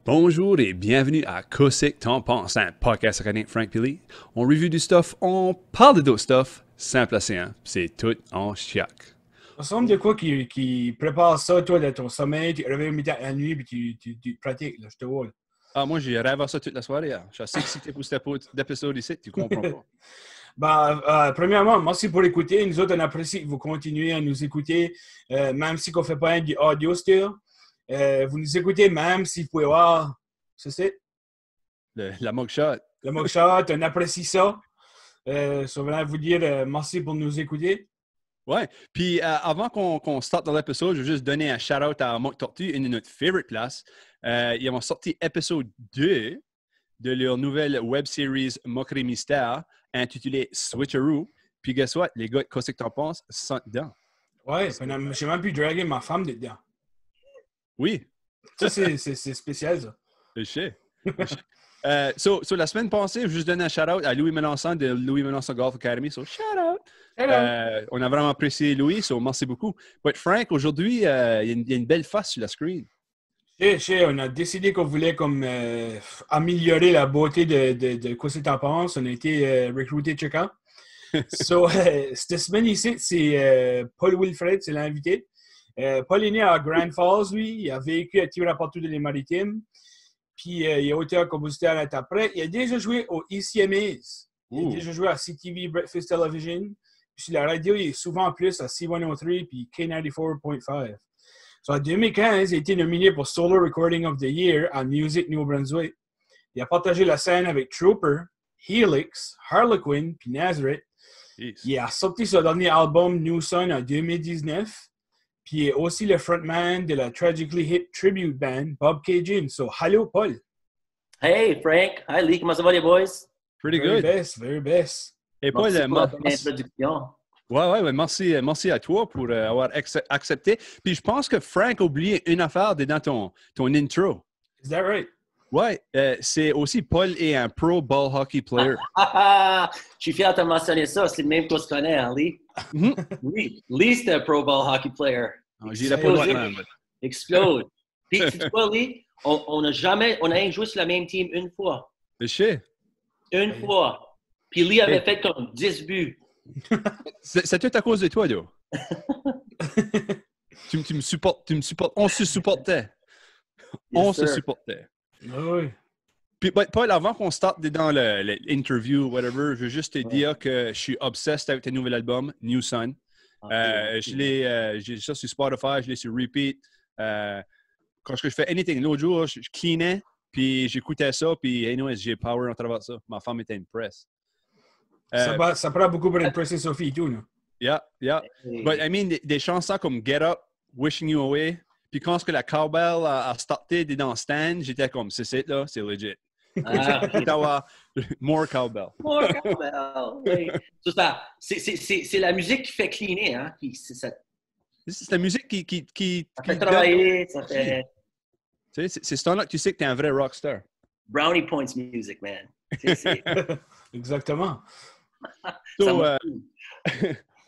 Bonjour et bienvenue à Qu'est-ce que t'en penses, un podcast académique Frank Pili. On review du stuff, on parle de d'autres stuff, simple à simple, c'est tout en chiac. Ça ressemble de quoi qui prépare ça, toi, de ton sommeil, tu te réveilles au milieu de la nuit, puis tu pratiques, là, je te vois. Là. Ah, moi j'ai rêvé à ça toute la soirée. Hein. Je suis assez excité pour cet épisode ici, tu comprends pas. Premièrement, merci pour écouter. Nous autres, on apprécie que vous continuez à nous écouter, même si on ne fait pas du audio still. Vous nous écoutez même si vous pouvez voir, c'est La mugshot. le mugshot, on apprécie ça. Ça veut vous dire merci pour nous écouter. Ouais, puis avant qu'on starte dans l'épisode, je veux juste donner un shout-out à Mock Tortue, une de notre favorite place. Ils ont sorti épisode 2 de leur nouvelle web series Moquerie Mystère intitulée Switcheroo. Puis guess what? Les gars, qu'est-ce que t'en penses? Sont dedans. Ouais, j'ai même pu draguer ma femme dedans. Oui. Ça, c'est spécial, ça. Je sais. So, la semaine passée, je juste donné un shout-out à Louis Melançon de Louis Melançon Golf Academy. So, shout-out! On a vraiment apprécié Louis, so merci beaucoup. But Frank, aujourd'hui, il y a une belle face sur la screen. On a décidé qu'on voulait comme améliorer la beauté de quoi c'est en pense. On a été recruté check-out. Cette semaine ici, c'est Paul Wilfred, c'est l'invité. Paul est né à Grand Falls, lui. Il a vécu à Tivoli de les Maritimes. Puis il est auteur-compositeur à l'interprète. Il a déjà joué au ECMAs. Il a déjà joué à CTV Breakfast Television. Puis sur la radio, il est souvent plus à C103 puis K94.5. En 2015, il a été nominé pour Solo Recording of the Year à Music New Brunswick. Il a partagé la scène avec Trooper, Helix, Harlequin puis Nazareth. Yes. Il a sorti son dernier album New Sun en 2019. Puis il est aussi le frontman de la Tragically Hip tribute band Bob Cajun. So, hello, Paul. Hey, Frank. Hi, Lee. Comment ça va, les boys? Pretty very good. Very best. Et Paul, merci pour l'introduction. Ouais, merci à toi pour avoir accepté. Puis je pense que Frank a oublié une affaire dans ton intro. Is that right? Ouais, c'est aussi Paul est un pro ball hockey player. Je suis fier de mentionner ça. C'est le même qu'on se connaît, hein, Lee? Oui, Lee, c'est un pro ball hockey player. J'irai pas loin, même. Explode. Puis, tu sais quoi, Lee? On a joué sur la même team une fois. Je sais. Une fois. Puis Lee avait fait comme 10 buts. C'est tout à cause de toi, là. tu me supportes. On se supportait. On se supportait. Oui. Puis, Paul, avant qu'on starte dans l'interview, whatever, je veux juste te dire que je suis obsessed avec ton nouvel album, New Sun. J'ai ça sur Spotify, je l'ai sur repeat. Quand je fais anything, l'autre jour, je cleanais, puis j'écoutais ça, puis anyways, j'ai power en travers de ça. Ma femme était impressed. Ça prend beaucoup pour impresser Sophie et tout, là. Yeah. But I mean, des chansons comme Get Up, Wishing You Away, puis quand la cowbell a starté dans le stand, j'étais comme, c'est là, c'est legit. More cowbell. More cowbell, oui. C'est la musique qui fait cleaner, hein? C'est la musique qui ça fait travailler, ça fait... C'est ce temps-là que tu sais que tu es un vrai rockstar. Brownie Points music, man. Exactement. So,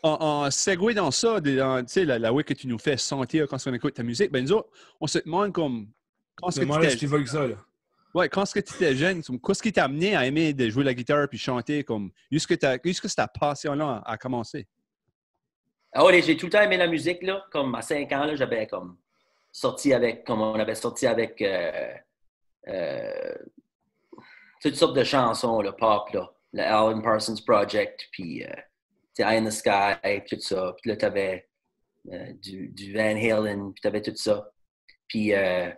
en segue dans ça, la way que tu nous fais sentir quand on écoute ta musique, ben nous autres, on se demande comme... Quand tu veux que ça, là. Ouais, quand tu étais jeune, qu'est-ce qui t'a amené à aimer de jouer la guitare puis chanter comme... Jusque ta passion-là a commencé? Ah ouais, j'ai tout le temps aimé la musique, là. Comme à 5 ans, là, j'avais comme sorti avec... Comme on avait sorti avec... toutes sortes de chansons, le pop, là. Le Alan Parsons Project, puis... Eye in the Sky, tout ça. Puis là, t'avais du Van Halen, puis t'avais tout ça. Puis là,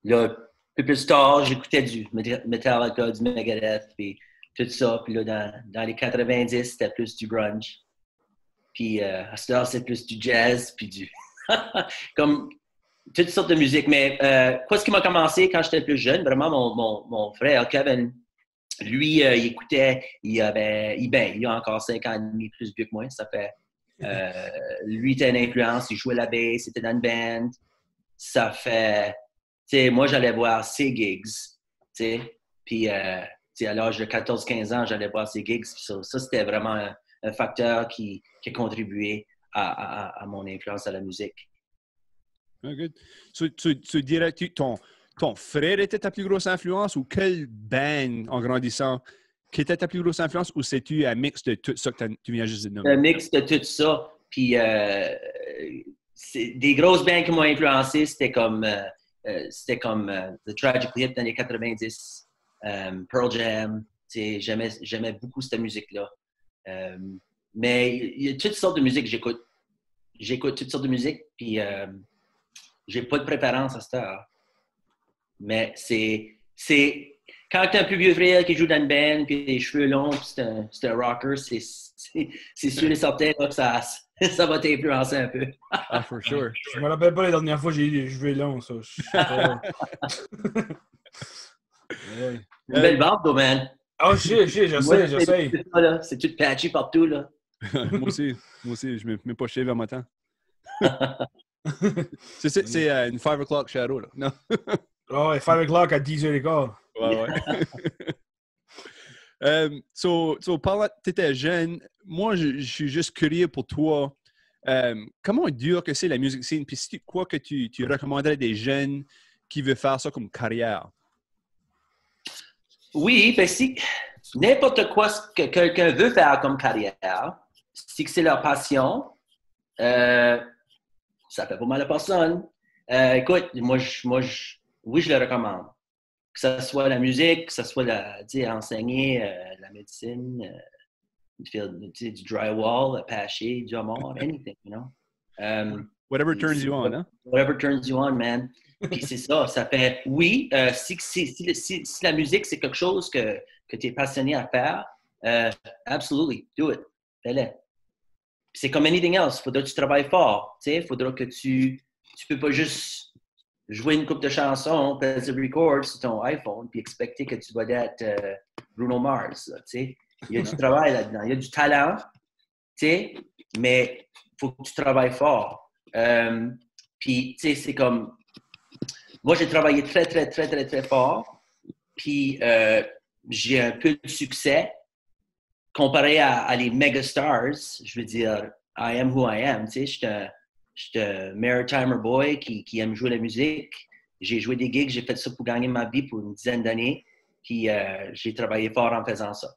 un peu plus tard, j'écoutais du Metallica, du Megadeth, puis tout ça. Puis là, dans les 90, c'était plus du grunge. Puis à cette heure, c'est plus du jazz, puis du... comme toutes sortes de musique. Mais quoi, ce qui m'a commencé quand j'étais plus jeune, vraiment, mon frère Kevin... Lui, il écoutait, il a encore 5 ans et demi plus vieux que moi. Ça fait, lui était une influence, il jouait la bass, il était dans une band. Ça fait, tu sais, moi, j'allais voir ses gigs, tu sais. Puis, à l'âge de 14-15 ans, j'allais voir ses gigs. Ça, c'était vraiment un facteur qui a contribué à mon influence à la musique. Oh, good. Tu dirais, ton frère était ta plus grosse influence ou quelle band en grandissant qui était ta plus grosse influence ou c'est-tu un mix de tout ça que tu viens juste de nommer? Un mix de tout ça. Puis, des grosses bands qui m'ont influencé, c'était comme The Tragically Hip dans les 90, Pearl Jam. J'aimais beaucoup cette musique-là. Mais il y a toutes sortes de musique que j'écoute. J'écoute toutes sortes de musique, puis j'ai pas de préférence à cette heure. Mais c'est quand tu as un plus vieux frère qui joue dans une band, puis les cheveux longs, puis c'est un rocker, c'est sûr et certain là, que ça va t'influencer un peu. Ah, for sure. Je me rappelle pas la dernière fois que j'ai eu les cheveux longs, ça. Une belle barbe, though, man. Ah, je sais. C'est tout patchy partout, là. Moi aussi, je me mets pas shave vers matin. C'est une 5 o'clock shadow, là. Non? Oh, 5 o'clock à 10h15. Ouais. So, pendant que tu étais jeune, moi, je suis juste curieux pour toi. Comment dur que c'est la musique scene? Puis c'est quoi que tu recommanderais à des jeunes qui veulent faire ça comme carrière? Oui, ben si n'importe quoi que quelqu'un veut faire comme carrière, si c'est leur passion, ça fait pas mal à personne. Écoute, oui, je le recommande. Que ce soit la musique, que ce soit enseigner la médecine, du drywall, patcher, du homard, anything, you know. Whatever turns you on, hein? Whatever turns you on, man. Puis c'est ça fait, oui, si la musique, c'est quelque chose que tu es passionné à faire, absolutely, do it. Fais-le. C'est comme anything else, il faudra que tu travailles fort, il faudra que tu peux pas juste jouer une couple de chansons, passer record sur ton iPhone, puis expecter que tu vas être Bruno Mars, tu sais. Il y a du travail là-dedans, il y a du talent, mais il faut que tu travailles fort. Puis, tu sais, c'est comme... Moi, j'ai travaillé très, très, très, très, très fort. Puis, j'ai un peu de succès comparé à les megastars. Je veux dire, I am who I am. Tu sais, je suis un maritimer boy qui aime jouer la musique. J'ai joué des gigs, j'ai fait ça pour gagner ma vie pour une dizaine d'années. Puis, j'ai travaillé fort en faisant ça.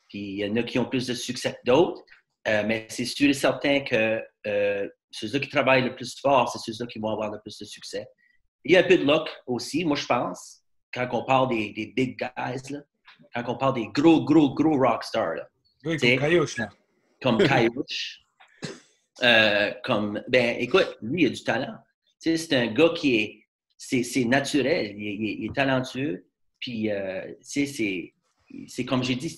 Puis, il y en a qui ont plus de succès que d'autres. Mais c'est sûr et certain que ceux-là qui travaillent le plus fort, c'est ceux-là qui vont avoir le plus de succès. Il y a un peu de luck aussi, moi, je pense, quand on parle des big guys, là, quand on parle des gros rock stars. Là, oui, comme Caillouche, là. Comme Caillouche. Ben, écoute, lui, il a du talent. Tu sais, c'est un gars qui c'est naturel, il est talentueux. Puis, tu sais, c'est comme j'ai dit,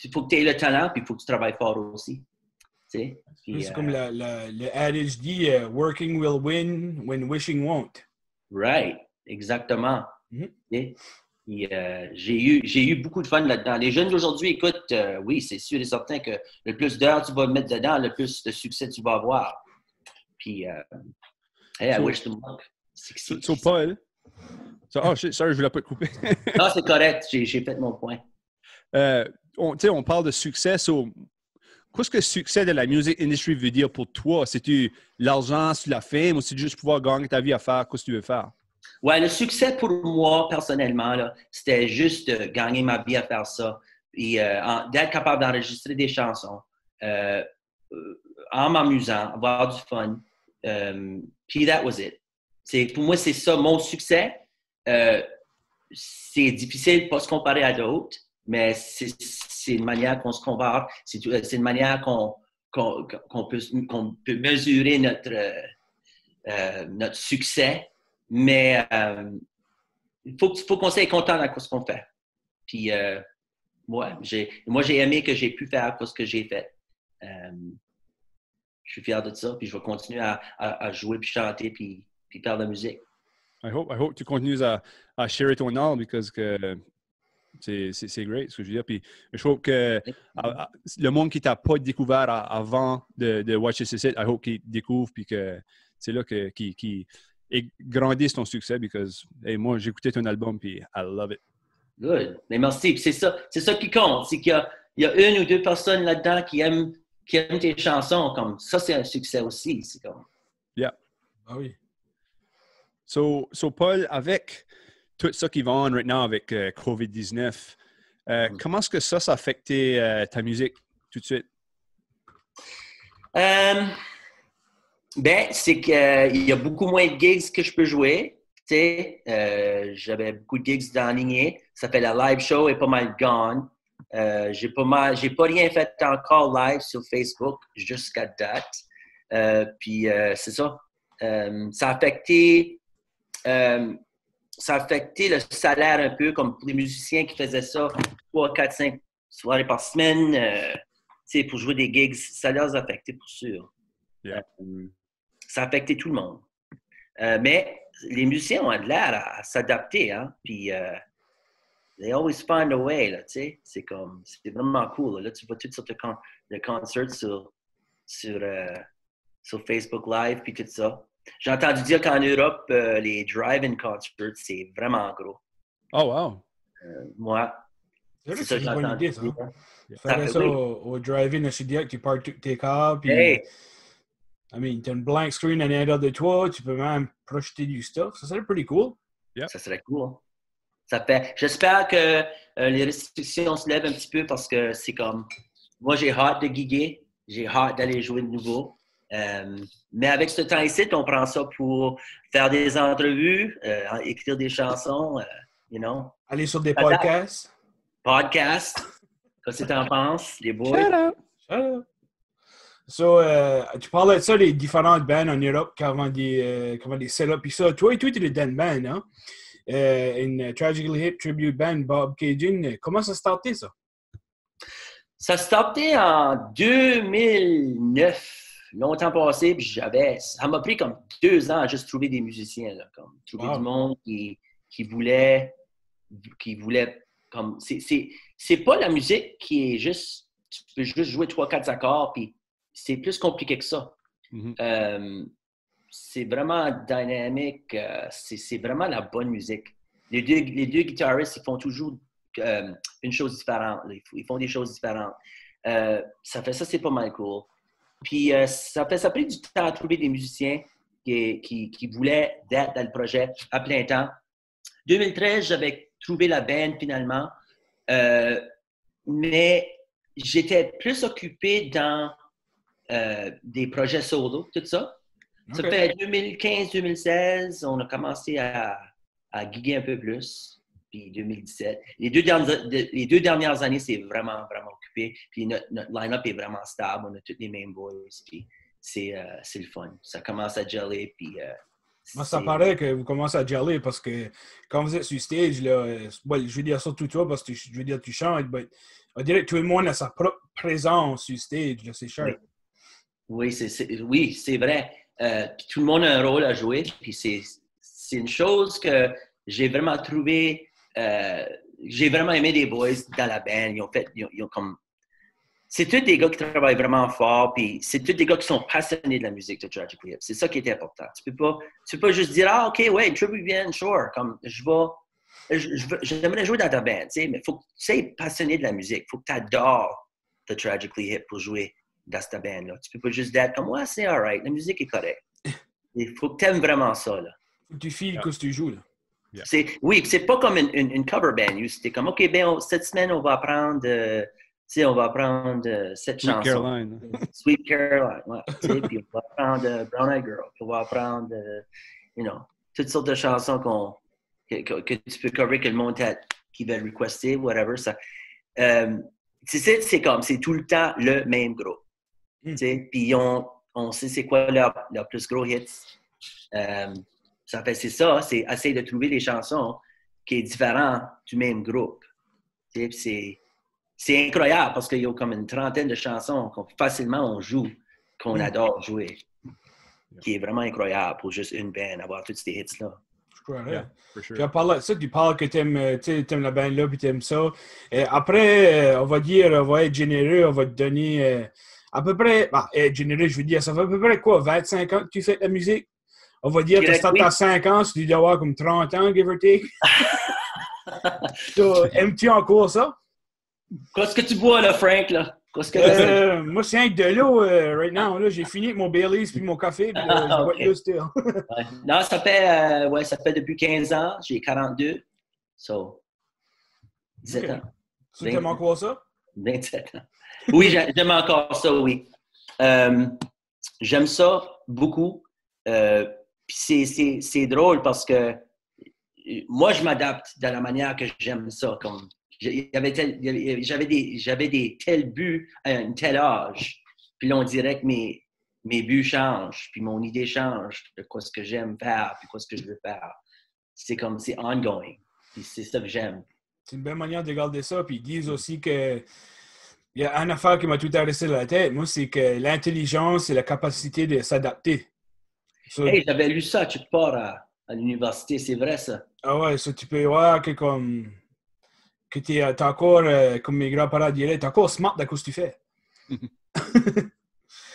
il faut que tu aies le talent, puis il faut que tu travailles fort aussi. Puis, c'est comme le adage dit, working will win when wishing won't. Right, exactement. Mm-hmm. J'ai eu beaucoup de fun là-dedans. Les jeunes d'aujourd'hui, écoute, oui, c'est sûr et certain que le plus d'heures tu vas mettre dedans, le plus de succès tu vas avoir. Puis, hey, I wish them luck. So, Paul. Sorry, je voulais pas te couper. Non, c'est correct. J'ai fait mon point. On parle de succès. Qu'est-ce que le succès de la music industry veut dire pour toi? C'est-tu l'argent, c'est la fame ou c'est juste pouvoir gagner ta vie à faire? Qu'est-ce que tu veux faire? Ouais, le succès pour moi, personnellement, là, c'était juste de gagner ma vie à faire ça. Puis d'être capable d'enregistrer des chansons en m'amusant, avoir du fun. Puis that was it. Pour moi, c'est ça, mon succès. C'est difficile de ne pas se comparer à d'autres, mais c'est une manière qu'on se compare. C'est une manière qu'on peut mesurer notre succès. Mais il faut qu'on soit content de ce qu'on fait. Puis, moi, j'ai aimé que j'ai pu faire ce que j'ai fait. Je suis fier de ça, puis je vais continuer à jouer, puis chanter, puis faire de la musique. I hope que tu continues à share ton art, parce que c'est great, ce que je veux dire. Puis je trouve que le monde qui t'a pas découvert avant de Watch This Is It, I hope qu'il découvre, puis que c'est là qu'il grandisse ton succès, parce que moi, j'écoutais ton album, puis I love it. Good. Mais merci. C'est ça qui compte. C'est qu'il y a une ou deux personnes là-dedans qui aiment tes chansons. Comme ça, c'est un succès aussi. C'est comme... Yeah. Ah oui. So, Paul, avec tout ça qui va en maintenant avec COVID-19, comment est-ce que ça a affecté ta musique tout de suite? C'est qu'il y a beaucoup moins de gigs que je peux jouer. J'avais beaucoup de gigs d'enligner. Ça fait la live show est pas mal gone. J'ai pas rien fait encore live sur Facebook jusqu'à date. C'est ça. Ça a affecté le salaire un peu, comme pour les musiciens qui faisaient ça 3, 4, 5 soirées par semaine. Pour jouer des gigs, ça les a affectés pour sûr. Yeah. Ça a affecté tout le monde. Mais les musiciens ont de l'air à s'adapter, hein? Puis, they always find a way, là, tu sais. C'est vraiment cool. Là, tu vois toutes sortes de concerts sur Facebook Live, puis tout ça. J'ai entendu dire qu'en Europe, les drive-in concerts, c'est vraiment gros. Oh, wow! C'est vrai que c'est une bonne idée, ça. Faire ça au drive-in à Chidiac, tu pars tes cars, puis... Hey. t'as une blank screen à l'intérieur de toi, tu peux même projeter du stuff. Ça serait pretty cool. Yep. Ça serait cool. J'espère que les restrictions se lèvent un petit peu parce que c'est comme... Moi, j'ai hâte de giguer. J'ai hâte d'aller jouer de nouveau. Mais avec ce temps ici, on prend ça pour faire des entrevues, écrire des chansons, Aller sur des podcasts. Podcasts. Qu'est-ce que tu en penses, les boys? Shut up! So, tu parlais de ça, les différentes bands en Europe qui avaient des setups et ça. Toi, tu es dans une band, hein? Une Tragically Hip Tribute Band, Bob Cajun. Comment ça a starté, ça? Ça a starté en 2009, longtemps passé, puis ça m'a pris comme 2 ans à juste trouver des musiciens, là, comme trouver du monde qui voulait comme... C'est pas la musique qui est juste... Tu peux juste jouer 3-4 accords, puis c'est plus compliqué que ça. Mm-hmm. C'est vraiment dynamique. C'est vraiment la bonne musique. Les deux guitaristes, ils font toujours une chose différente. Ils font des choses différentes. Ça, c'est pas mal cool. Puis ça a pris du temps à trouver des musiciens qui voulaient être dans le projet à plein temps. 2013, j'avais trouvé la band finalement. Mais j'étais plus occupé dans des projets solo, tout ça. Okay. Ça fait 2015-2016, on a commencé à giguer un peu plus. Puis 2017. Les deux dernières années, c'est vraiment, vraiment occupé. Puis notre line-up est vraiment stable. On a tous les mêmes boys. Puis c'est le fun. Ça commence à geller. Puis moi, ça paraît que vous commencez à geller parce que quand vous êtes sur stage, là, je vais dire surtout toi parce que je veux dire tu chantes, mais on dirait que tout le monde a sa propre présence sur stage. C'est cher. Oui, c'est vrai. Puis tout le monde a un rôle à jouer. Puis c'est une chose que j'ai vraiment trouvé. J'ai vraiment aimé les boys dans la band. Ils ont comme... C'est tous des gars qui travaillent vraiment fort, puis c'est tous des gars qui sont passionnés de la musique de Tragically Hip. C'est ça qui est important. Tu peux pas juste dire « Ah, OK, ouais, tribute band, sure. » Comme, j'aimerais jouer dans ta band, tu sais, mais il faut que tu sois passionné de la musique. Il faut que tu adores The Tragically Hip pour jouer dans cette band-là. Tu peux pas juste être comme « Ouais, c'est all right, la musique est correcte. » Il faut que tu aimes vraiment ça, là. Faut que tu files que tu joues, là. Yeah. Oui, c'est pas comme une cover band. C'était comme, OK, cette semaine, on va apprendre, cette chanson. Caroline. Sweet Caroline, ouais. Puis on va apprendre Brown Eyed Girl. On va apprendre, toutes sortes de chansons que tu peux cover, que le monde qui va requester, whatever. Ça. C'est comme, c'est tout le temps le même groupe. Puis on sait c'est quoi leur plus gros hits. C'est ça, c'est essayer de trouver des chansons qui sont différentes du même groupe. C'est incroyable parce qu'il y a comme une trentaine de chansons qu'on facilement on joue, qu'on adore jouer, qui est vraiment incroyable pour juste une band, avoir tous ces hits-là. Je crois, yeah, sure. Puis à part de ça, tu parles que tu aimes la band-là puis tu aimes ça. Après, on va être généreux, on va te donner à peu près, être généreux, je veux dire, ça fait à peu près quoi, 25 ans que tu fais de la musique? On va dire que tu startes à 5 ans, tu dois avoir comme 30 ans, give or take. So, aimes-tu encore ça? Qu'est-ce que tu bois, là, Frank? Là? Moi, c'est un de l'eau, right now. Là, j'ai fini avec mon Baileys puis mon café, puis je bois de l'eau still. Non, ça fait depuis 15 ans. J'ai 42. So, 17 Okay. ans. Tu t'aimes encore ça? 27 ans. Oui, j'aime encore ça, oui. J'aime ça beaucoup. Puis c'est drôle parce que moi, je m'adapte de la manière que j'aime ça. Comme, j'avais des tels buts à un tel âge. Puis là, on dirait que mes buts changent, puis mon idée change de quoi ce que j'aime faire, puis quoi ce que je veux faire. C'est comme, c'est ongoing. Puis c'est ça que j'aime. C'est une belle manière de garder ça. Puis ils disent aussi que il y a une affaire qui m'a tout resté dans la tête. Moi, c'est que l'intelligence et la capacité de s'adapter. So, Hey, j'avais lu ça quelque part à l'université, c'est vrai ça. ah ouais, ça, tu peux voir que comme que t'es encore, comme mes grands-parents diraient, t'es encore smart de ce que tu fais.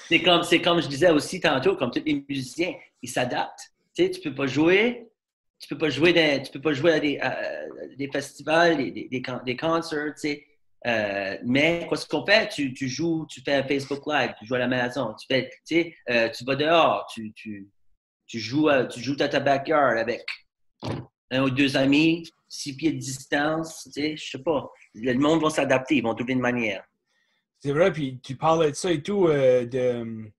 C'est comme je disais aussi tantôt, comme tous les musiciens, ils s'adaptent. Tu sais, tu peux pas jouer à des festivals, des concerts, tu sais. Mais qu'est-ce qu'on fait? Tu joues, tu fais un Facebook Live, tu joues à la maison, tu vas dehors, tu joues à ta backyard avec un ou deux amis, 6 pieds de distance, tu sais, je sais pas. Le monde va s'adapter, ils vont trouver une manière. C'est vrai, puis tu parlais de ça et tout, que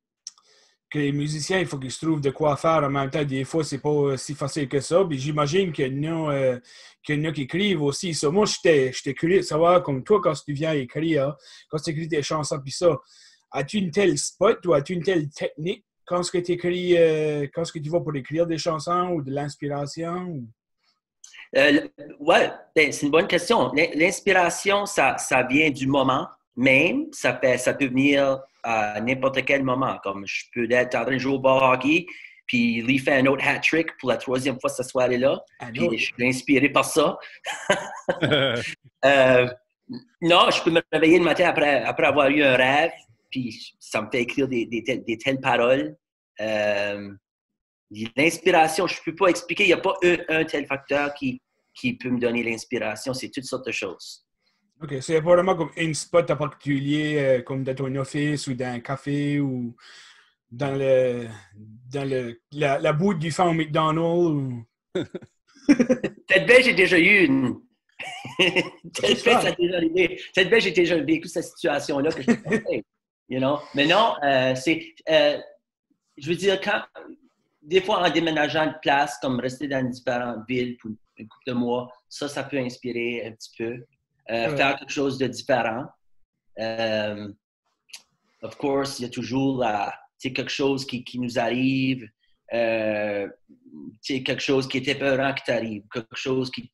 les musiciens, il faut qu'ils se trouvent de quoi faire en même temps. Des fois, c'est pas si facile que ça. Puis j'imagine qu'il y en a qui écrivent aussi. Ça, moi, j'étais curieux de savoir, comme toi, quand tu viens écrire, quand tu écris tes chansons, puis ça, as-tu une telle spot ou as-tu une telle technique quand tu écris, quand tu vas pour écrire des chansons ou de l'inspiration? Ou... Ouais, ben, c'est une bonne question. L'inspiration, ça vient du moment même. Ça peut venir à n'importe quel moment. Comme je peux être en train de jouer au ball hockey, puis lui fait un autre hat-trick pour la 3e fois ce soir-là. Puis je suis inspiré par ça. Non, je peux me réveiller le matin après avoir eu un rêve, puis ça me fait écrire des telles paroles. L'inspiration, je ne peux pas expliquer. Il n'y a pas un tel facteur qui peut me donner l'inspiration. C'est toutes sortes de choses. OK. C'est pas vraiment comme une spot en particulier, comme dans ton office ou dans un café ou dans la boue du fond au McDonald's. Ou... Peut-être bien, j'ai déjà eu une. Peut-être bien, j'ai déjà vécu cette situation-là que je hey, you know? Mais non, je veux dire, des fois, en déménageant de place, comme rester dans différentes villes pour une couple de mois, ça peut inspirer un petit peu. Faire quelque chose de différent. Of course, il y a toujours quelque chose qui nous arrive, quelque chose qui est épeurant qui t'arrive, quelque chose qui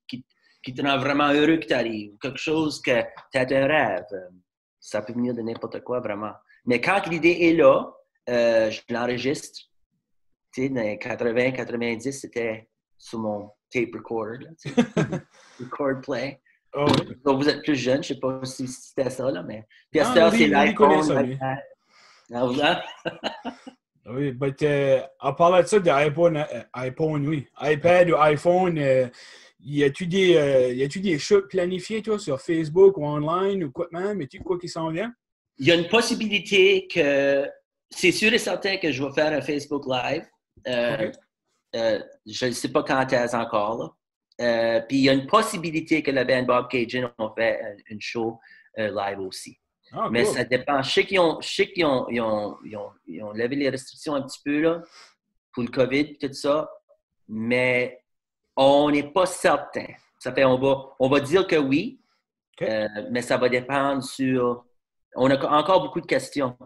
te rend vraiment heureux qui t'arrive, quelque chose que tu as un rêve. Ça peut venir de n'importe quoi, vraiment. Mais quand l'idée est là, je l'enregistre. Tu sais, dans les 80-90, c'était sur mon tape recorder. Record play. Oh, oui. Donc, vous êtes plus jeune, je ne sais pas si c'était ça, là, mais... Puis à Ah, cette heure, oui, c'est oui, l'iPhone. Oui, mais en parlant de ça, iPhone, oui. iPad ou iPhone, y a-tu des shoots planifiés, toi, sur Facebook ou online ou quoi même? Et quoi qui s'en vient? Il y a une possibilité que... C'est sûr et certain que je vais faire un Facebook Live. Okay. Je ne sais pas quand est-ce encore, là. Puis il y a une possibilité que la band Bob Cajun ont fait une show live aussi. Ah, mais cool. Ça dépend. Je sais qu'ils ont levé les restrictions un petit peu là, pour le COVID et tout ça, mais on n'est pas certain. Ça fait, on va dire que oui, Okay. mais ça va dépendre sur... On a encore beaucoup de questions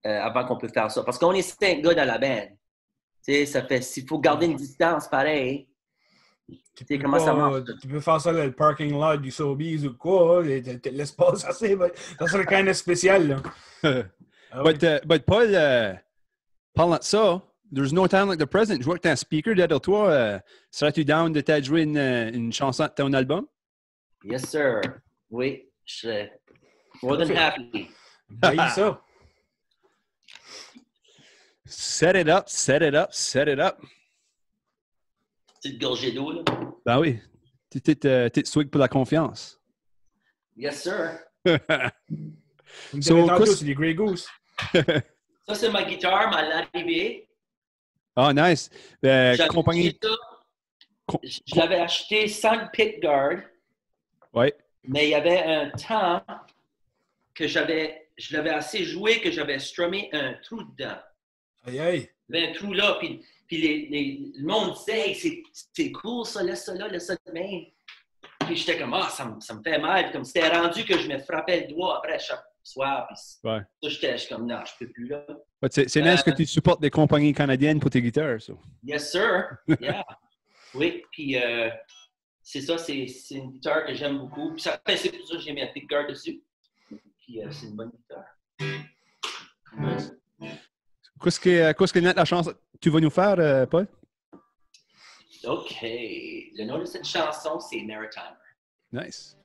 avant qu'on peut faire ça. Parce qu'on est 5 gars dans la band. Tu sais, ça fait... S'il faut garder une distance pareil... Comment ça marche? Tu peux faire ça dans le parking lot du Sobeys ou quoi, l'espace assez, ça serait quand même spécial, là. But Paul, parlant de ça, there's no time like the present. Je vois que tu as un speaker derrière toi. Serais-tu down de te jouer une chanson de ton album? Yes, sir. Oui, je serais more than happy. Ben, ça. Set it up, set it up, set it up. Petite gorgée d'eau, là. Ben oui. T'es swig pour la confiance. Yes, sir. C'est des Grey Goose. Ça, c'est ma guitare, ma Larrivée. Ah, nice. Je l'avais acheté sans le pickguard. Ouais. Mais il y avait un temps que je l'avais assez joué que j'avais strummé un trou dedans. Aïe, aïe. Il y avait un trou là, puis le monde disait hey, c'est cool ça, laisse ça là, laisse ça de même. Puis j'étais comme ça me fait mal. Puis comme c'était rendu que je me frappais le doigt après chaque soir. Puis Ouais. ça, j'étais comme non, je peux plus là. C'est nice que tu supportes des compagnies canadiennes pour tes guitares. So. Yes, sir. Yeah. Oui, puis c'est ça, c'est une guitare que j'aime beaucoup. Puis ça fait c'est pour ça que j'ai mis un pickguard dessus. Puis c'est une bonne guitare. Nice. Qu'est-ce que la chanson tu vas nous faire, Paul? OK. Le nom de cette chanson, c'est Maritimer. Nice.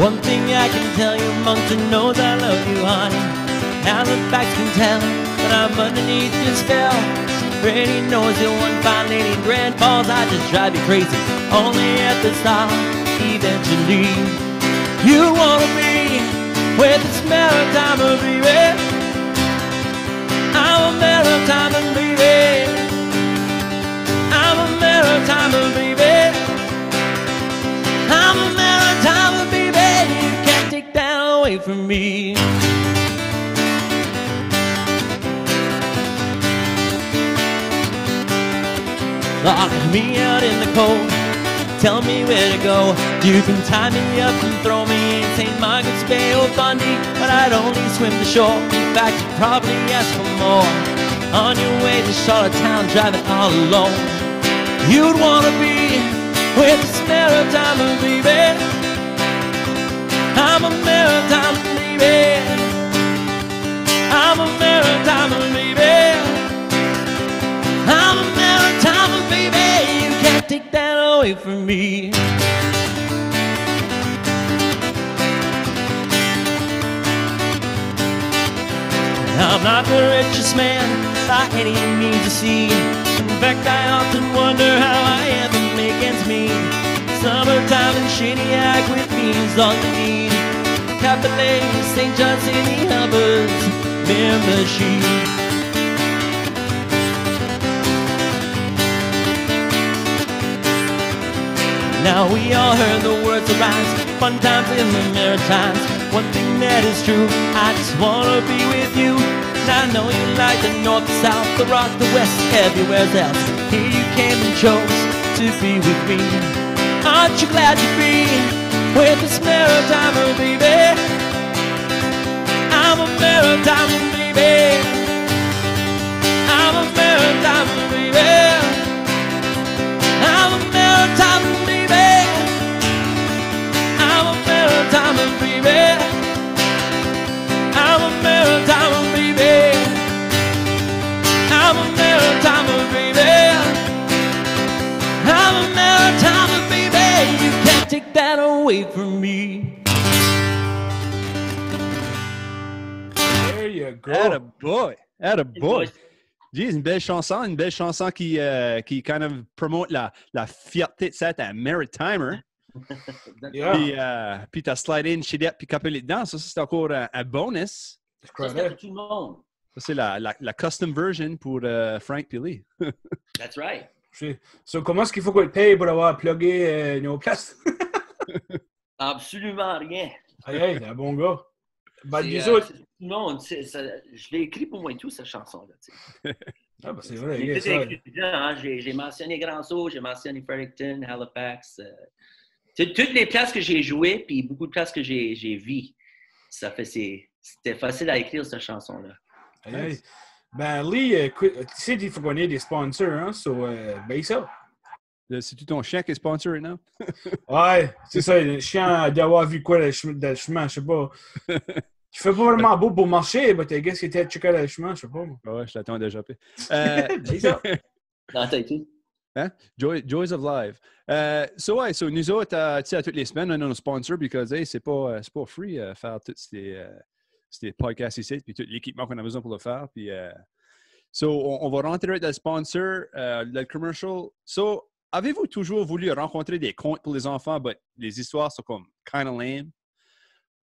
One thing I can tell you, Moncton knows I love you, honey. Halifax can tell that I'm underneath your spell. Pretty nosy, one fine lady in Grand Falls, I just drive you crazy. Only at the start, eventually, you wanna be with this Maritimer, baby. I'm a Maritimer, baby. I'm a Maritimer, baby. I'm a Maritimer, baby. You can't take that away from me. Lock me out in the cold, tell me where to go. You can tie me up and throw me in St. Margaret's Bay or Fundy, but I'd only swim the shore. In fact, you'd probably ask for more. On your way to Charlottetown, driving all alone. You'd wanna be with this Maritimer, baby. I'm a Maritimer, baby. I'm a Maritimer, baby. I'm a Maritimer, baby. You can't take that away from me. I'm not the richest man by any means to see. In fact, I often wonder how I ever make ends meet. Summertime in Shediac with me is all you need. Capitale, St. John City, Hubbard's membership. Now we all heard the words of rhymes, fun times in the Maritimes. One thing that is true, I just wanna be with you. And I know you like the north, the south, the rock, the west, everywhere else. Here you came and chose to be with me. Aren't you glad to be with this Maritimer, baby? I'm a Maritimer, baby. I'm a Maritimer, baby. I'm a Maritimer, baby. I'm a Maritimer, baby. I'm a Maritimer, baby. I'm a Maritimer, baby. I'm a Maritimer, baby. You can't take that away from me. There you go. Attaboy! Attaboy! Jeez, une belle chanson qui kind of promote la fierté de cette Maritimer. Yeah. Puis t'as slidé une chidette puis capé les dedans. Ça, c'est encore un bonus. Ça, c'était pour tout le monde. Ça, c'est la custom version pour Frank Pili. That's right. So, comment est-ce qu'il faut qu'on te paye pour avoir plugué nos places? Absolument rien. Aïe, aïe, un bon gars. Ben, C'est, les autres... tout le monde, je l'ai écrit pour moi et tout, cette chanson-là. Ah, ben, c'est vrai, J'ai ça. écrit dedans, hein. J'ai mentionné Grand-Sault, j'ai mentionné Fredericton, Halifax. Toutes les places que j'ai jouées, puis beaucoup de places que j'ai vues. C'était facile à écrire, cette chanson-là. Aïe, aïe. Ben, Lee, tu sais, il faut qu'on ait des sponsors, hein, so, ben ça. C'est-tu ton chien qui est sponsor maintenant? Ouais, c'est ça, le chien d'avoir vu quoi dans le chemin, je sais pas. Tu fais pas vraiment beau pour marcher, mais t'as qu'est-ce qui était checké dans le chemin, je sais pas. Ouais, je l'attends déjà. Ben ça. Non, t'as été? Hein? Joys of Live. So nous autres, tu sais, à toutes les semaines, on a nos sponsors, parce que hey, c'est pas free faire tous ces podcasts ici, puis tout l'équipement qu'on a besoin pour le faire. Puis, on va rentrer dans le sponsor, le commercial. So, avez-vous toujours voulu rencontrer des contes pour les enfants, mais les histoires sont comme kind of lame?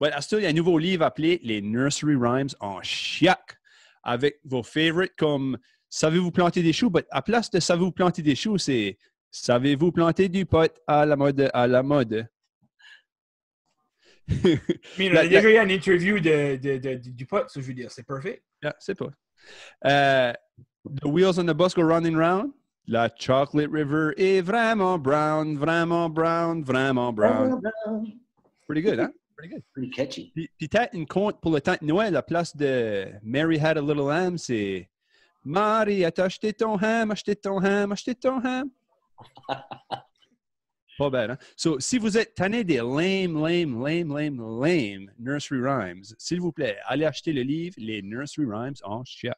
Ouais, à ce il y a un nouveau livre appelé Les Nursery Rhymes en chiac, avec vos favorites comme Savez-vous planter des choux? Ben, à place de Savez-vous planter des choux, c'est Savez-vous planter du pot à la mode, à la mode? Mais on a déjà eu une interview du pot, ça je veux dire, c'est parfait. Yeah, c'est pas. The wheels on the bus go round and round. La Chocolate River est vraiment brown, vraiment brown, vraiment brown. Pretty good, hein? Pretty good. Pretty catchy. Puis peut-être une conte pour le temps de Noël, la place de Mary Had a Little Lamb, c'est Marie, t'as acheté ton ham, acheté ton ham, acheté ton ham. Pas bad, hein? So, si vous êtes tanné des lame nursery rhymes, s'il vous plaît, allez acheter le livre Les Nursery Rhymes en chiac.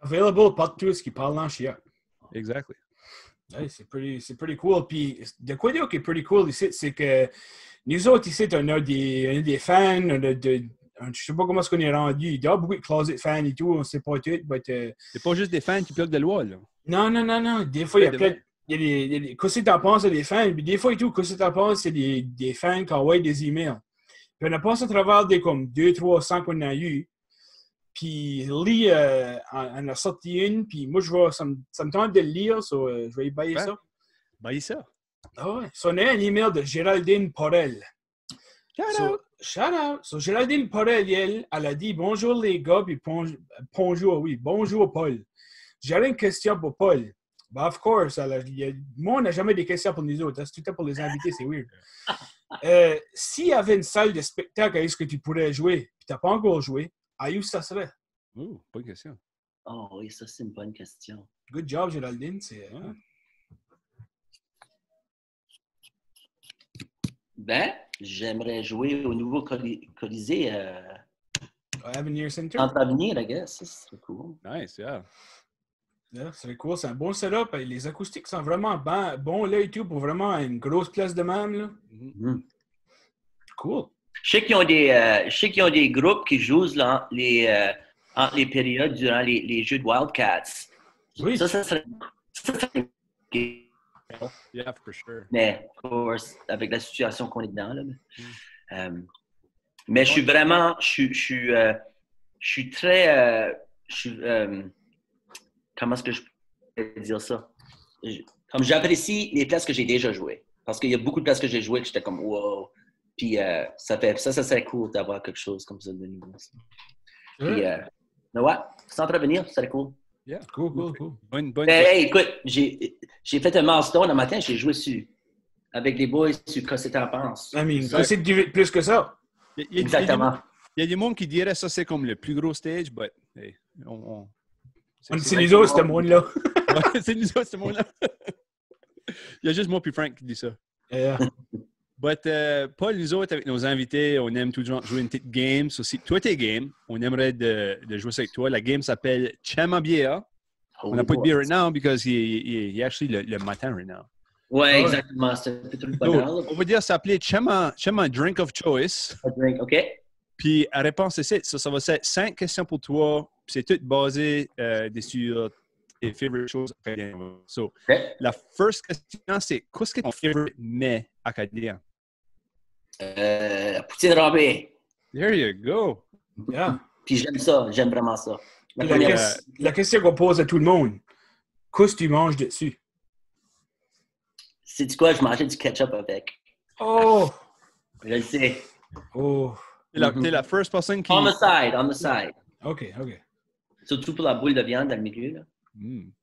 Available partout ce qui parle en chiac. Exactly. Ouais, c'est pretty cool. Puis, de quoi dire qui est pretty cool ici, c'est que nous autres ici, on a des fans, je sais pas comment est-ce qu'on est rendu. Il y a beaucoup de closet fans et tout, on sait pas tout. C'est pas juste des fans qui pluguent de loi, là. Non. Des fois, il y a plein. Il y a des. Qu'est-ce que t'en penses, il y a des fans. Puis des fois et tout, qu'est-ce que t'en penses, c'est des fans qui envoient des emails. Puis on a passé à travers des comme 2, 3, 5 qu'on a eu. Puis Lee en a sorti une. Puis moi, ça me tente de le lire. Je vais y bailler ça. Bailler ça. Ah ouais. So, on a un email de Géraldine Porel. Shout out. So, Géraldine Porel, elle a dit bonjour les gars. Puis bonjour Paul. J'avais une question pour Paul. Ben, of course. Moi, on n'a jamais des questions pour nous autres. C'est tout le temps pour les invités, c'est weird. S'il y avait une salle de spectacle, est-ce que tu pourrais jouer? Puis tu n'as pas encore joué. À où ça serait? Oh, bonne question. Oh oui, ça, c'est une bonne question. Good job, Géraldine. Ben, j'aimerais jouer au nouveau Colisée Avenir Center. Entre Avenir, I guess. Ça serait cool. Nice, yeah. Yeah, c'est cool, c'est un bon setup. Les acoustiques sont vraiment bons là et tout pour vraiment une grosse place de même. Là. Mm-hmm. Cool. Je sais qu'ils ont des groupes qui jouent là, entre les périodes durant les jeux de Wildcats. Oui. Ça serait... Yeah, for sure. Mais, of course, avec la situation qu'on est dedans. Là, mais je suis vraiment... Je suis très... comment est-ce que je peux dire ça? Comme j'apprécie les places que j'ai déjà jouées. Parce qu'il y a beaucoup de places que j'ai jouées que j'étais comme wow. Puis ça serait cool d'avoir quelque chose comme ça de nouveau. Puis, mais ouais, sans prévenir, ça serait cool. Yeah, cool. Bonne Hey, écoute, j'ai fait un milestone un matin, j'ai joué avec les boys sur Qu'est-ce que t'en penses? C'est plus que ça. Exactement. Il y a des mondes qui diraient ça, c'est comme le plus gros stage, mais hey, c'est nous autres, ce monde-là. C'est nous autres, ce monde-là. Il y a juste moi puis Frank qui dit ça. Yeah. But, Paul, nous autres, avec nos invités, on aime toujours jouer une petite game. So, si toi, t'es game, on aimerait de jouer ça avec toi. La game s'appelle Chama Beer. On n'a pas de beer right now because il est actually le matin right now. Ouais, exactement. C'est un peu trop le bonheur. On va dire s'appeler Chama Drink of Choice. A drink, OK. Puis, la réponse, c'est ça. Ça va être 5 questions pour toi. C'est tout basé sur tes favorite choses acadiennes. So, la first question, c'est qu'est-ce que ton favorite mets acadien? Poutine râpée. There you go. Yeah. Puis j'aime vraiment ça. La question qu'on pose à tout le monde, qu'est-ce que tu manges dessus? C'est quoi? Je mangeais du ketchup avec. Oh! Je le sais. Oh! T'es la first person qui... On the side. OK. Surtout pour la boule de viande dans le milieu. Là.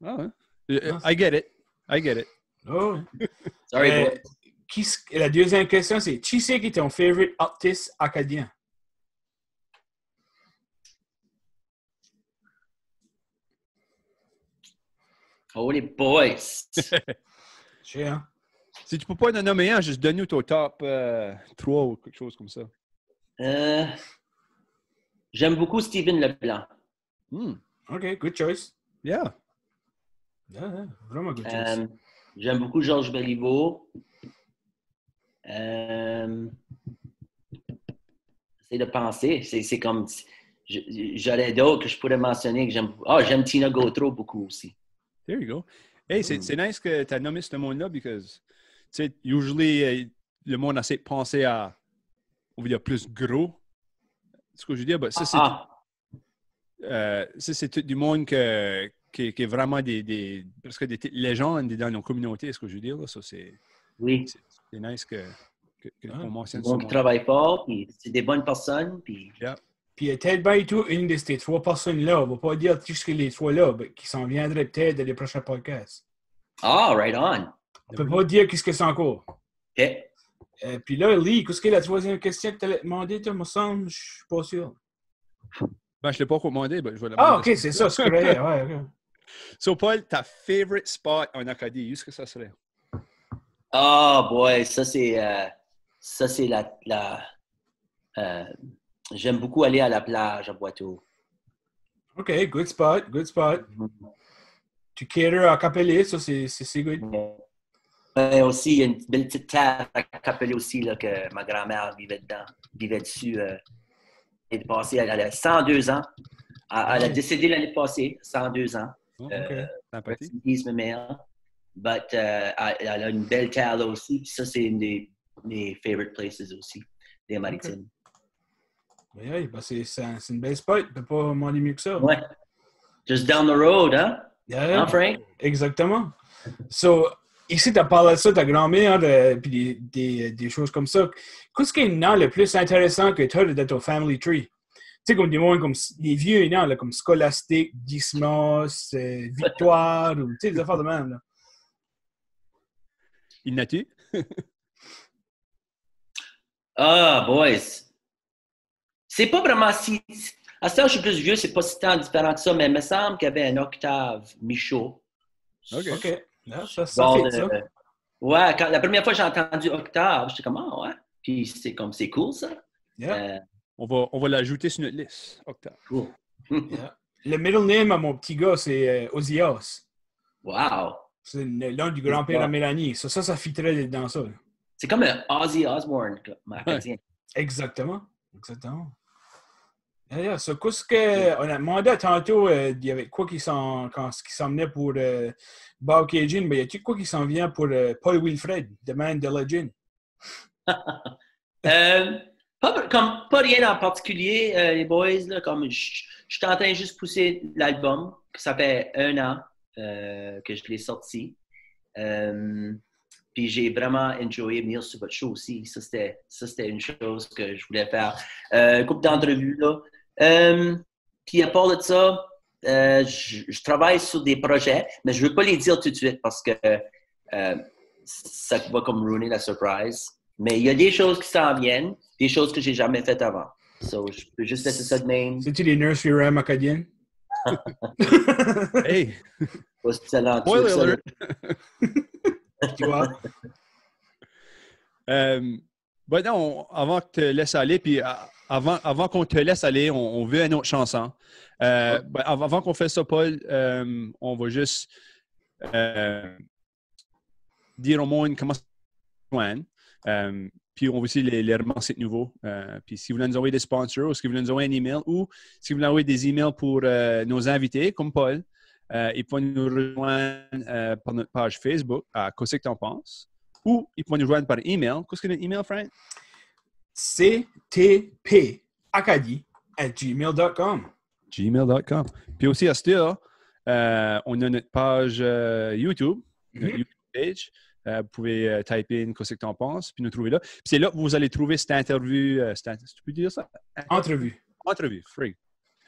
Ah, ouais. I get it. Oh! Sorry, boy. La deuxième question, c'est qui c'est qui est ton favorite artiste acadien? Oh, les boys! Cher, hein? Si tu peux pas en nommer un, juste donne-nous ton top 3 ou quelque chose comme ça. J'aime beaucoup Steven Leblanc. OK, good choice. Yeah. Vraiment good choice. J'aime beaucoup Georges Béliveau. J'essaie de penser. C'est comme... J'aurais d'autres que je pourrais mentionner que j'aime. J'aime Tina Gautreau beaucoup aussi. There you go. Hey, c'est nice que tu as nommé ce monde-là because, tu sais, usually, le monde essaie de penser à on va dire, plus gros. C'est ce que je veux dire. Ben, ça, c'est tout du monde qui est vraiment presque des légendes dans nos communautés, ce que je veux dire. Là. Ça, c'est nice qu'on mentionne ça. Donc, ils travaillent fort, puis c'est des bonnes personnes. Puis Puis Ted Bay et tout, une de ces 3 personnes-là, on ne va pas dire tous que les 3-là, qui s'en viendraient peut-être dans les prochains podcasts. Ah, right on. On ne peut pas dire qu'est-ce que c'est encore. OK. Puis là, Lee, qu'est-ce que la 3e question que tu allais demander, toi, me semble? Je suis pas sûr. Ben, je ne l'ai pas commandé. Ben, je vais Ah, OK, c'est ça, c'est correct. Ouais, OK. So, Paul, ta favorite spot en Acadie, où est-ce que ça serait? Ah, boy, ça, c'est j'aime beaucoup aller à la plage à Boiteau. OK, good spot, good spot. Tu cater à Capelé, ça, c'est good. Aussi, il y a une belle petite terre à Capelé aussi, là, que ma grand-mère vivait dessus. Elle est passée, elle a 102 ans. Elle a décédé l'année passée, 102 ans. Sympathique. Ma mère. But elle a une belle terre là aussi. Puis ça, c'est une des mes favorite places aussi, des Maritimes. Oui, ben c'est une belle spot. Tu peux pas demander mieux que ça. Ouais. Just down the road, hein? Yeah, Hein, Frank? Exactement. So, ici, tu as parlé de ça, ta grand-mère, puis des choses comme ça. Qu'est-ce qui est le nom le plus intéressant que tu as de ton family tree? Tu sais, comme des mots comme les vieux noms, là, comme Scholastique, Dismos, Victoire, ou tu sais, des affaires de même. Là. Il n'a-tu? Ah, boys. C'est pas vraiment si... À ce temps, je suis plus vieux, c'est pas si tant différent que ça, mais il me semble qu'il y avait un Octave Michaud. OK. Yeah, ça Bon, fait ça. Ouais, la première fois que j'ai entendu Octave, j'étais comme, ah ouais. Puis c'est cool, ça. Yeah. On va l'ajouter sur notre liste, Octave. Cool. Yeah. Le middle name à mon petit gars, c'est Ozias. Wow. C'est l'un du grand-père à Mélanie. Ça fitterait dans ça. C'est comme un Ozzy Osbourne, acadien. Exactement. Yeah, so, qu'est-ce qu'on a demandé tantôt, il y avait quoi qui s'en venait pour Bob Cajun, mais y a-t-il quoi qui s'en vient pour Paul Wilfred, The Man, The Legend? Pas rien en particulier, les boys. Là, comme je suis en train de juste pousser l'album, que ça fait 1 an que je l'ai sorti. Puis j'ai vraiment enjoyé venir sur votre show aussi. Ça, c'était une chose que je voulais faire. Une couple d'entrevues, là. Puis à part de ça, je travaille sur des projets, mais je ne veux pas les dire tout de suite parce que ça va comme ruiner la surprise. Mais il y a des choses qui s'en viennent, des choses que j'ai jamais faites avant. So, je peux juste laisser ça de même. C'est-tu les nursery rhymes acadiennes? Hey! Spoiler alert! Tu vois? Ben non, avant que tu te laisses aller, puis avant qu'on te laisse aller, on veut une autre chanson. Ben, avant qu'on fasse ça, Paul, on va juste dire au monde comment ça se joindre. Puis on va aussi les remercier de nouveau. Puis si vous voulez nous envoyer des sponsors ou si vous voulez nous envoyer un email ou si vous voulez envoyer des emails pour nos invités, comme Paul, ils peuvent nous rejoindre par notre page Facebook à Qu'est-ce que t'en penses? Ou ils peuvent nous rejoindre par email. Qu'est-ce que notre email, Frank? ctpacadie@gmail.com. Gmail.com. Puis aussi à ce on a notre page YouTube, notre YouTube page. Vous pouvez typer in qu'est-ce que t'en penses, puis nous trouver là. Puis c'est là que vous allez trouver cette interview. Tu peux dire ça? Entrevue. Free.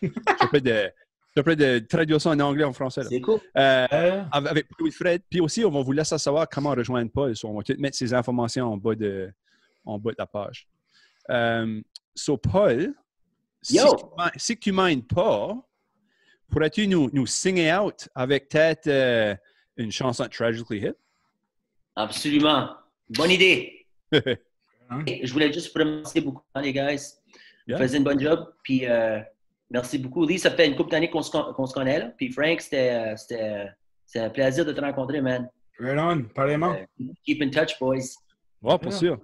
Je peux de traduire ça en anglais, en français. Là. C'est cool. Avec Paul Fred. Puis aussi, on va vous laisser savoir comment rejoindre Paul. On va tout mettre ces informations en bas de la page. Paul, si tu ne mindes pas, pourrais-tu nous signer out avec peut-être une chanson Tragically Hip? Absolument. Bonne idée. Je voulais juste vous remercier beaucoup, les guys. Vous faisiez une bonne job. Puis merci beaucoup. Lee, ça fait une couple d'années qu'on se connaît. Là. Puis Frank, c'était un plaisir de te rencontrer, man. Right on, pareillement. Keep in touch, boys. Ouais, pour sûr.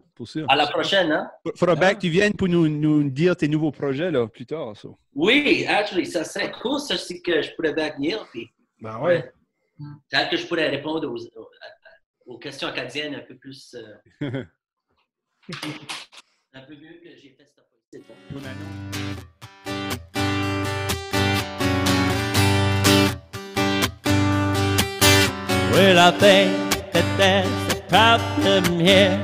À la prochaine, hein? Faudra bien que tu viennes pour nous dire tes nouveaux projets là, plus tard. So. Oui, actually, ça serait cool. Ça, c'est que je pourrais bien venir. Puis, ben ouais. Peut-être que je pourrais répondre aux questions acadiennes un peu plus un peu mieux que j'ai fait cette fois-ci. Ton anneau. Well, I think that there's a problem here.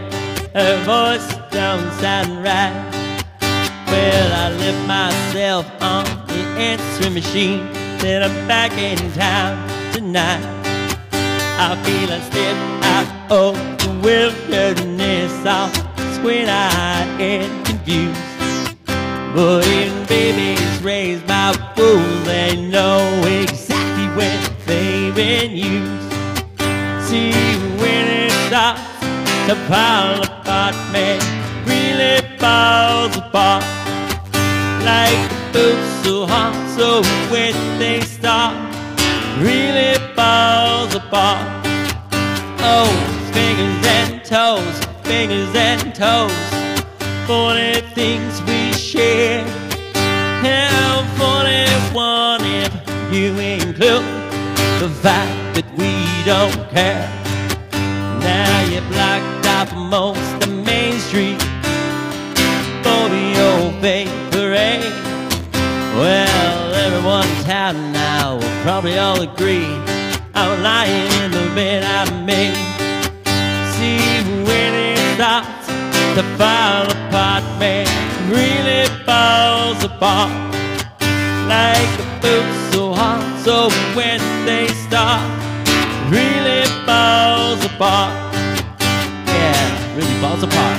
Her voice don't sound right. Well, I left myself on the answering machine. Then I'm back in town tonight. I feel I step out of the wilderness. I'll squint-eyed and confused. But even babies raised by fools, they know exactly when they've been used. See, when it starts to pile apart, man, really falls apart. Like the boots so hot, so when they start, really falls apart. Oh, fingers and toes, fingers and toes, funny things we share. How funny one if you include the fact that we don't care. Now you're blocked off most of Main Street for your big parade. Well, everyone in town now will probably all agree I'm lying in the bed I made. See, when it starts to fall apart, man, really falls apart. Like a boot so hot, so when they start, really falls apart. Yeah, really falls apart.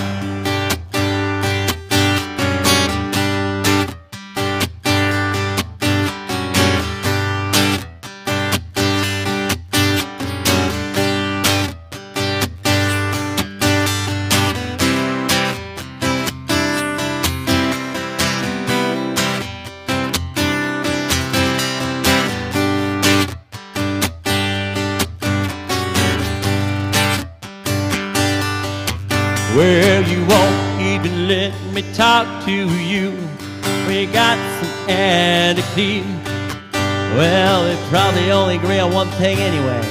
Well, you won't even let me talk to you. We got some air to clear. Well, they probably only agree on one thing anyway.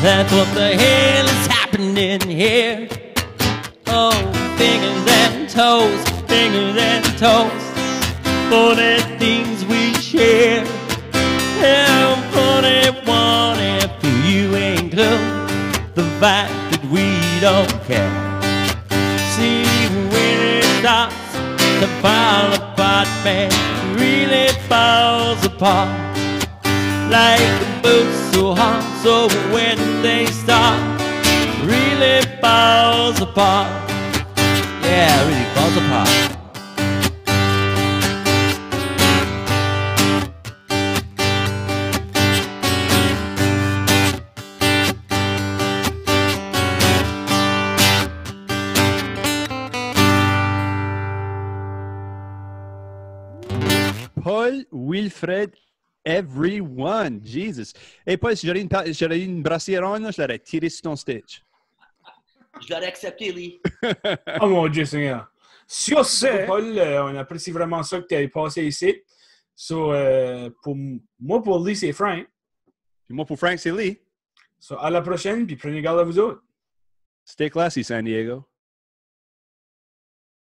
That's what the hell is happening here. Oh, fingers and toes, fingers and toes, funny things we share. How funny one if you include the fact that we don't care. See, when it starts to fall apart, man, really falls apart. Like a boot so hot, so when they start, really falls apart. Yeah, really falls apart. Paul Wilfred, everyone. Jesus. Hey, Paul, si j'aurais eu une brassière ronde, je l'aurais tiré sur ton stage. Je l'aurais accepté, Lee. Oh mon Dieu Seigneur. Sur ce, Paul, on apprécie vraiment ça que tu aies passé ici. So, pour Lee, c'est Frank. Puis moi, pour Frank, c'est Lee. So, à la prochaine, puis prenez garde à vous autres. Stay classy, San Diego.